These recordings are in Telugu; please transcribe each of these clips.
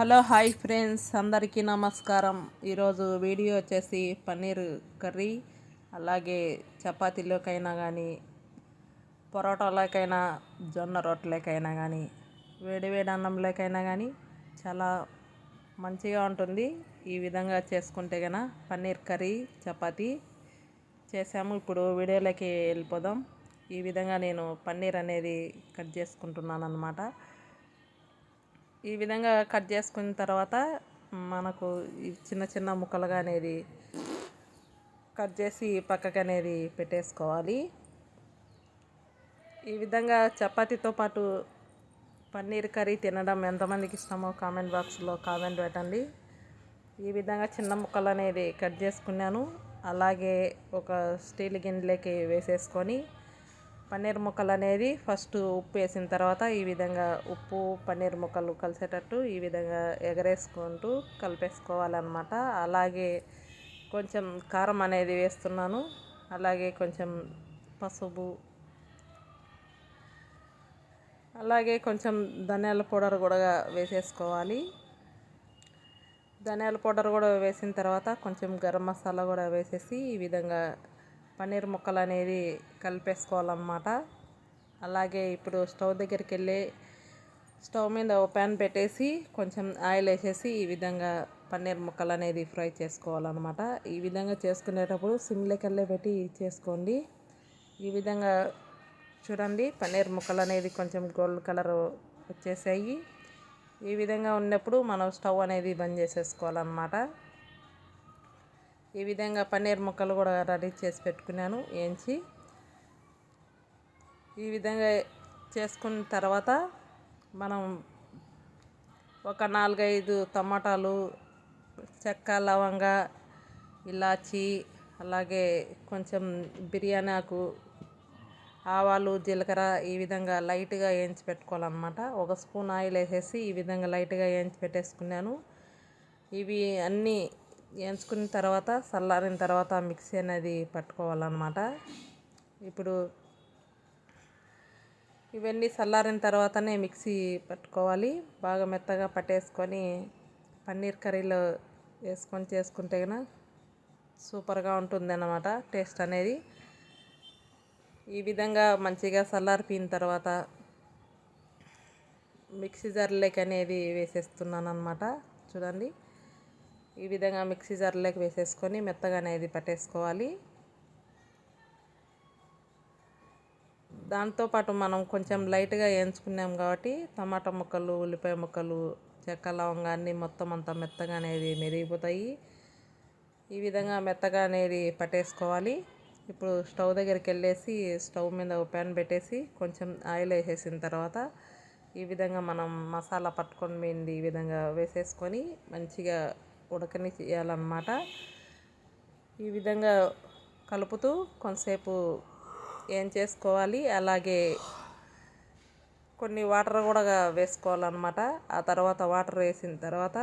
హలో హాయ్ ఫ్రెండ్స్, అందరికీ నమస్కారం. ఈరోజు వీడియో వచ్చేసి పన్నీర్ కర్రీ, అలాగే చపాతీలోకైనా కానీ, పొరోటాలోకైనా, జొన్న రొట్టెలకైనా కానీ, వేడివేడి అన్నంలోకైనా కానీ చాలా మంచిగా ఉంటుంది. ఈ విధంగా చేసుకుంటే గన పన్నీర్ కర్రీ చపాతీ చేసాము. ఇప్పుడు వీడియోలోకి వెళ్ళిపోదాం. ఈ విధంగా నేను పన్నీర్ అనేది కట్ చేసుకుంటున్నాను అన్నమాట. ఈ విధంగా కట్ చేసుకున్న తర్వాత మనకు చిన్న చిన్న ముక్కలుగా అనేది కట్ చేసి పక్కకు అనేది పెట్టేసుకోవాలి. ఈ విధంగా చపాతీతో పాటు పన్నీర్ కర్రీ తినడం ఎంతమందికి ఇష్టమో కామెంట్ బాక్స్లో కామెంట్ పెట్టండి. ఈ విధంగా చిన్న ముక్కలు అనేది కట్ చేసుకున్నాను. అలాగే ఒక స్టీల్ గిన్నెలోకి వేసేసుకొని పన్నీర్ ముక్కలు అనేది ఫస్ట్ ఉప్పు వేసిన తర్వాత ఈ విధంగా ఉప్పు పన్నీర్ ముక్కలు కలిసేటట్టు ఈ విధంగా ఎగరేసుకుంటూ కలిపేసుకోవాలన్నమాట. అలాగే కొంచెం కారం అనేది వేస్తున్నాను. అలాగే కొంచెం పసుపు, అలాగే కొంచెం ధనియాల పౌడర్ కూడా వేసేసుకోవాలి. ధనియాల పౌడర్ కూడా వేసిన తర్వాత కొంచెం గరం మసాలా కూడా వేసేసి ఈ విధంగా పన్నీర్ ముక్కలు అనేది కలిపేసుకోవాలన్నమాట. అలాగే ఇప్పుడు స్టవ్ దగ్గరికి వెళ్ళి స్టవ్ మీద ఒక ప్యాన్ పెట్టేసి కొంచెం ఆయిల్ వేసేసి ఈ విధంగా పన్నీర్ ముక్కలు అనేది ఫ్రై చేసుకోవాలన్నమాట. ఈ విధంగా చేసుకునేటప్పుడు సిమ్లోకి వెళ్ళి పెట్టి చేసుకోండి. ఈ విధంగా చూడండి, పన్నీర్ ముక్కలు అనేది కొంచెం గోల్డ్ కలర్ వచ్చేసాయి. ఈ విధంగా ఉన్నప్పుడు మనం స్టవ్ అనేది బంద్ చేసేసుకోవాలన్నమాట. ఈ విధంగా పన్నీర్ ముక్కలు కూడా రెడీ చేసి పెట్టుకున్నాను వేయించి. ఈ విధంగా చేసుకున్న తర్వాత మనం ఒక 4-5 టమాటాలు, చెక్క, లవంగ, ఇలాచి, అలాగే కొంచెం బిర్యానీ ఆకు, ఆవాలు, జీలకర్ర ఈ విధంగా లైట్గా వేయించి పెట్టుకోవాలన్నమాట. ఒక స్పూన్ ఆయిల్ వేసేసి ఈ విధంగా లైట్గా వేయించి పెట్టేసుకున్నాను. ఇవి అన్నీ వేయించుకున్న తర్వాత చల్లారిన తర్వాత మిక్సీ అనేది పట్టుకోవాలన్నమాట. ఇప్పుడు ఇవన్నీ చల్లారిన తర్వాతనే మిక్సీ పట్టుకోవాలి. బాగా మెత్తగా పట్టేసుకొని పన్నీర్ కర్రీలో వేసుకొని చేసుకుంటే కనుక సూపర్గా ఉంటుంది అన్నమాట టేస్ట్ అనేది. ఈ విధంగా మంచిగా చల్లారిపోయిన తర్వాత మిక్సీ జార్లోకి అనేది వేసేస్తున్నాను అన్నమాట. చూడండి, ఈ విధంగా మిక్సీ జార్లోకి వేసేసుకొని మెత్తగా అనేది పట్టేసుకోవాలి. దాంతోపాటు మనం కొంచెం లైట్గా వేయించుకున్నాం కాబట్టి టమాటా ముక్కలు, ఉల్లిపాయ ముక్కలు, చెక్క, లవంగా అన్నీ మొత్తం అంతా మెత్తగా అనేది మెరిగిపోతాయి. ఈ విధంగా మెత్తగా అనేది పట్టేసుకోవాలి. ఇప్పుడు స్టవ్ దగ్గరికి వెళ్ళేసి స్టవ్ మీద ఒక ప్యాన్ పెట్టేసి కొంచెం ఆయిల్ వేసేసిన తర్వాత ఈ విధంగా మనం మసాలా పట్టుకొని పోయింది ఈ విధంగా వేసేసుకొని మంచిగా ఉడకని చేయాలన్నమాట. ఈ విధంగా కలుపుతూ కొంతసేపు ఏం చేసుకోవాలి. అలాగే కొన్ని వాటర్ కూడా వేసుకోవాలన్నమాట. ఆ తర్వాత వాటర్ వేసిన తర్వాత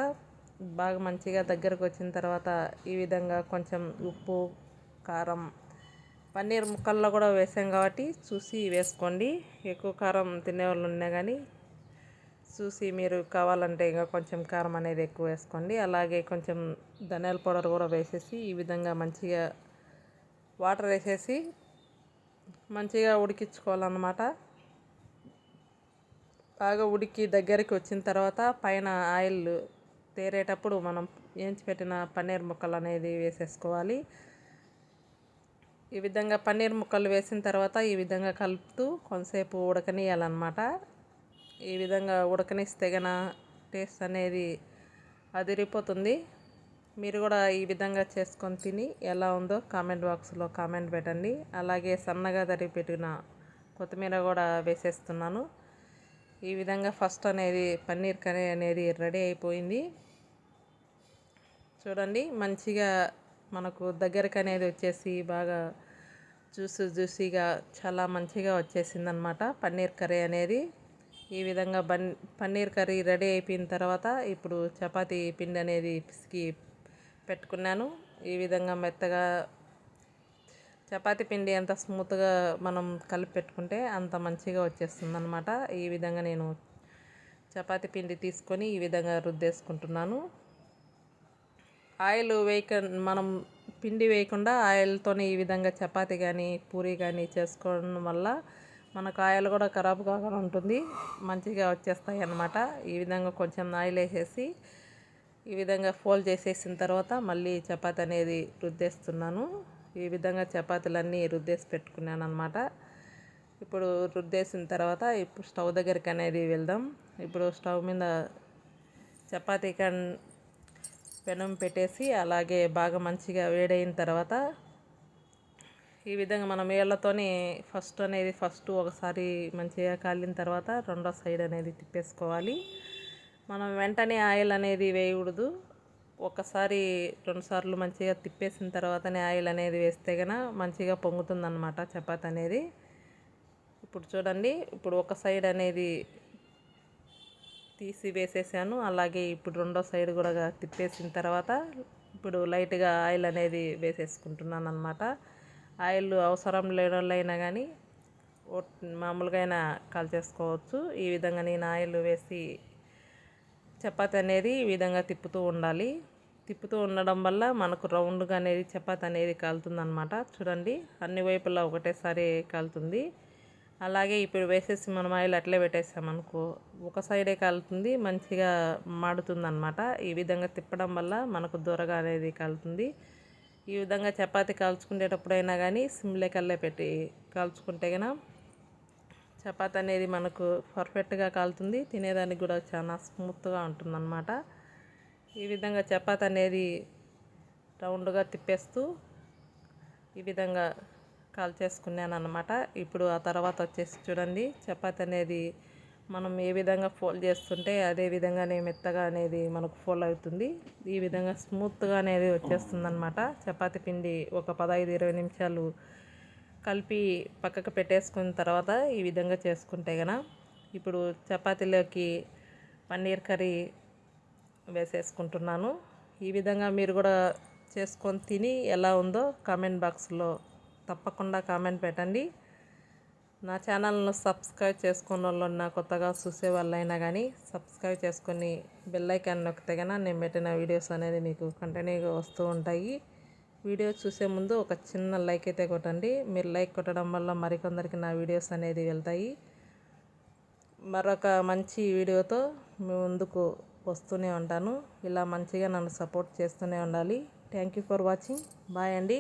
బాగా మంచిగా దగ్గరకు వచ్చిన తర్వాత ఈ విధంగా కొంచెం ఉప్పు, కారం, పన్నీర్ ముక్కల్లో కూడా వేసాం కాబట్టి చూసి వేసుకోండి. ఎక్కువ కారం తినేవాళ్ళు ఉన్నా కానీ చూసి మీరు కావాలంటే ఇంకా కొంచెం కారం అనేది ఎక్కువ వేసుకోండి. అలాగే కొంచెం ధనియాల పౌడర్ కూడా వేసేసి ఈ విధంగా మంచిగా వాటర్ వేసేసి మంచిగా ఉడికించుకోవాలన్నమాట. బాగా ఉడికి దగ్గరికి వచ్చిన తర్వాత పైన ఆయిల్ తేరేటప్పుడు మనం వేయించి పెట్టిన పన్నీర్ ముక్కలు అనేది వేసేసుకోవాలి. ఈ విధంగా పన్నీర్ ముక్కలు వేసిన తర్వాత ఈ విధంగా కలుపుతూ కొంతసేపు ఉడకనియాలన్నమాట. ఈ విధంగా ఉడకనిస్తే గన టేస్ట్ అనేది అదిరిపోతుంది. మీరు కూడా ఈ విధంగా చేసుకొని తిని ఎలా ఉందో కామెంట్ బాక్స్లో కామెంట్ పెట్టండి. అలాగే సన్నగా తరిగి పెట్టిన కొత్తిమీర కూడా వేసేస్తున్నాను. ఈ విధంగా ఫస్ట్ అనేది పన్నీర్ కర్రీ అనేది రెడీ అయిపోయింది. చూడండి, మంచిగా మనకు దగ్గరకు అనేది వచ్చేసి బాగా జ్యూసీగా చాలా మంచిగా వచ్చేసిందనమాట పన్నీర్ కర్రీ అనేది. ఈ విధంగా పన్నీర్ కర్రీ రెడీ అయిపోయిన తర్వాత ఇప్పుడు చపాతీ పిండి అనేది పిసికి పెట్టుకున్నాను. ఈ విధంగా మెత్తగా చపాతీ పిండి ఎంత స్మూత్గా మనం కలిపి పెట్టుకుంటే అంత మంచిగా వచ్చేస్తుంది అన్నమాట. ఈ విధంగా నేను చపాతీ పిండి తీసుకొని ఈ విధంగా రుద్దేసుకుంటున్నాను. ఆయిల్ మనం పిండి వేయకుండా ఆయిల్తోనే ఈ విధంగా చపాతీ కానీ పూరీ కానీ చేసుకోవడం వల్ల మనకు ఆయిల్ కూడా ఖరాబ్ కాకుండా ఉంటుంది, మంచిగా వచ్చేస్తాయి అన్నమాట. ఈ విధంగా కొంచెం ఆయిల్ వేసేసి ఈ విధంగా ఫోల్డ్ చేసేసిన తర్వాత మళ్ళీ చపాతీ అనేది రుద్దేస్తున్నాను. ఈ విధంగా చపాతీలన్నీ రుద్దేసి పెట్టుకున్నాను అన్నమాట. ఇప్పుడు రుద్దేసిన తర్వాత ఇప్పుడు స్టవ్ దగ్గరికి అనేది వెళ్దాం. ఇప్పుడు స్టవ్ మీద చపాతీ పెనం పెట్టేసి అలాగే బాగా మంచిగా వేడైన తర్వాత ఈ విధంగా మనం వేళ్ళతోనే ఫస్ట్ ఒకసారి మంచిగా కాలిన తర్వాత రెండో సైడ్ అనేది తిప్పేసుకోవాలి. మనం వెంటనే ఆయిల్ అనేది వేయకూడదు. ఒకసారి 2 సార్లు మంచిగా తిప్పేసిన తర్వాతనే ఆయిల్ అనేది వేస్తే కనుక మంచిగా పొంగుతుందన్నమాట చపాతీ అనేది. ఇప్పుడు చూడండి, ఇప్పుడు ఒక సైడ్ అనేది తీసి వేసేసాను. అలాగే ఇప్పుడు రెండో సైడ్ కూడా తిప్పేసిన తర్వాత ఇప్పుడు లైట్గా ఆయిల్ అనేది వేసేసుకుంటున్నాను అన్నమాట. ఆయిల్ అవసరం లేని వాళ్ళైనా కానీ మామూలుగా అయినా కాల్చేసుకోవచ్చు. ఈ విధంగా నేను ఆయిల్ వేసి చపాతీ అనేది ఈ విధంగా తిప్పుతూ ఉండాలి. తిప్పుతూ ఉండడం వల్ల మనకు రౌండ్గా అనేది చపాతీ అనేది కాలుతుందన్నమాట. చూడండి, అన్ని వైపులా ఒకటేసారి కాలుతుంది. అలాగే ఇప్పుడు వేసేసి మనం ఆయిల్ అట్లే పెట్టేసామనుకో ఒక సైడే కాలుతుంది, మంచిగా మాడుతుంది అన్నమాట. ఈ విధంగా తిప్పడం వల్ల మనకు దూరగా అనేది కాలుతుంది. ఈ విధంగా చపాతీ కాల్చుకునేటప్పుడైనా కానీ సిమ్లే కల్లే పెట్టి కాల్చుకుంటే కనుక చపాతీ అనేది మనకు పర్ఫెక్ట్గా కాలుతుంది, తినేదానికి కూడా చాలా స్మూత్గా ఉంటుందన్నమాట. ఈ విధంగా చపాతీ అనేది రౌండ్గా తిప్పేస్తూ ఈ విధంగా కాల్చేసుకున్నాను అన్నమాట. ఇప్పుడు ఆ తర్వాత వచ్చేసి చూడండి, చపాతీ అనేది మనం ఏ విధంగా ఫోల్డ్ చేస్తుంటే అదే విధంగానే మెత్తగా అనేది మనకు ఫోల్డ్ అవుతుంది. ఈ విధంగా స్మూత్గా అనేది వచ్చేస్తుంది అన్నమాట. చపాతీ పిండి ఒక 15-20 నిమిషాలు కలిపి పక్కకు పెట్టేసుకున్న తర్వాత ఈ విధంగా చేసుకుంటే గన ఇప్పుడు చపాతీలోకి పన్నీర్ కర్రీ వేసేసుకుంటున్నాను. ఈ విధంగా మీరు కూడా చేసుకొని తిని ఎలా ఉందో కామెంట్ బాక్స్లో తప్పకుండా కామెంట్ పెట్టండి. నా ఛానల్ను సబ్స్క్రైబ్ చేసుకున్న వాళ్ళు నా కొత్తగా చూసే వాళ్ళైనా కానీ సబ్స్క్రైబ్ చేసుకొని బెల్ ఐకాన్ నొక్కితే కనుక నేను పెట్టిన వీడియోస్ అనేది మీకు కంటిన్యూగా వస్తూ ఉంటాయి. వీడియో చూసే ముందు ఒక చిన్న లైక్ అయితే కొట్టండి. మీరు లైక్ కొట్టడం వల్ల మరికొందరికి నా వీడియోస్ అనేది వెళ్తాయి. మరొక మంచి వీడియోతో మీ ముందుకు వస్తూనే ఉంటాను. ఇలా మంచిగా నన్ను సపోర్ట్ చేస్తూనే ఉండాలి. Thank you for watching. Bye అండి.